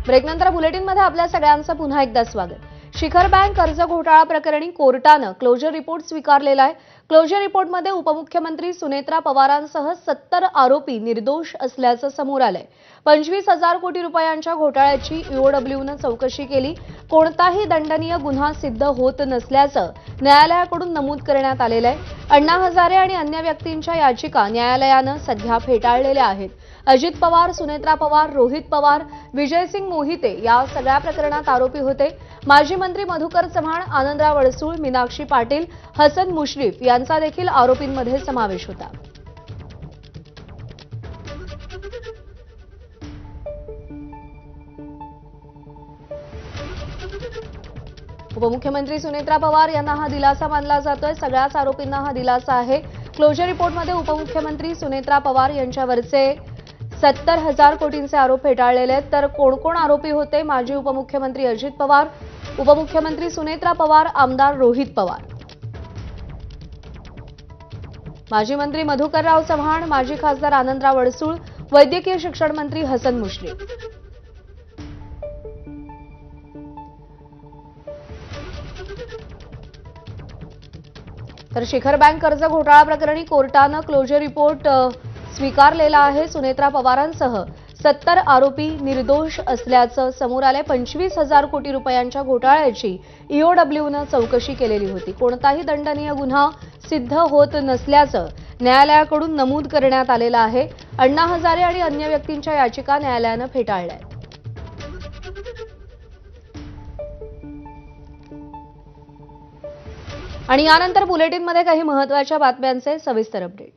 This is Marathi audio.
ब्रेकनंतर बुलेटिनमध्ये आपल्या सगळ्यांचं पुन्हा एकदा स्वागत। शिखर बँक कर्ज घोटाळा प्रकरणी कोर्टानं क्लोजर रिपोर्ट स्वीकारलेला आहे। क्लोजर रिपोर्टमध्ये उपमुख्यमंत्री सुनेत्रा पवारांसह 70 आरोपी निर्दोष असल्याचं समोर आलंय। 25,000 कोटी रुपयांच्या घोटाळ्याची ईओडब्ल्यूनं चौकशी केली। कोणताही दंडनीय गुन्हा सिद्ध होत नसल्याचं न्यायालयाकडून नमूद करण्यात आलेलं आहे। अण्णा हजारे आणि अन्य व्यक्तींच्या याचिका न्यायालयानं सध्या फेटाळलेल्या आहेत। अजित पवार, सुनेत्रा पवार, रोहित पवार, विजयसिंग मोहिते या सगळ्या प्रकरणात आरोपी होते। माजी मंत्री मधुकर चव्हाण, आनंदराव अडसूळ, मीनाक्षी पाटील, हसन मुश्रीफ यांचा देखील आरोपींमध्ये समावेश होता। उपमुख्यमंत्री सुनेत्रा पवार यांना हा दिलासा मानला जातोय। सगळ्याच आरोपींना हा दिलासा आहे। क्लोजर रिपोर्टमध्ये उपमुख्यमंत्री सुनेत्रा पवार यांच्यावरचे 70,000 कोटींचे आरोप फेटाळलेले आहेत। तर कोण कोण आरोपी होते? माजी उपमुख्यमंत्री अजित पवार, उपमुख्यमंत्री सुनेत्रा पवार, आमदार रोहित पवार, माजी मंत्री मधुकरराव चव्हाण, माजी खासदार आनंदराव अडसूळ, वैद्यकीय शिक्षण मंत्री हसन मुश्रीफ। तर शिखर बँक कर्ज घोटाळा प्रकरणी कोर्टानं क्लोजर रिपोर्ट स्वीकारलेला आहे। सुनेत्रा पवारांसह 70 आरोपी निर्दोष असल्याचं समोर आलंय। 25,000 कोटी रुपयांच्या घोटाळ्याची ईओडब्ल्यूनं चौकशी केलेली होती। कोणताही दंडनीय गुन्हा सिद्ध होत नसल्याचं न्यायालयाकडून नमूद करण्यात आलेलं आहे। अण्णा हजारे आणि अन्य व्यक्तींच्या याचिका न्यायालयानं फेटाळल्या आहेत। आणि यानंतर बुलेटिनमध्ये काही महत्त्वाच्या बातम्यांचे सविस्तर अपडेट।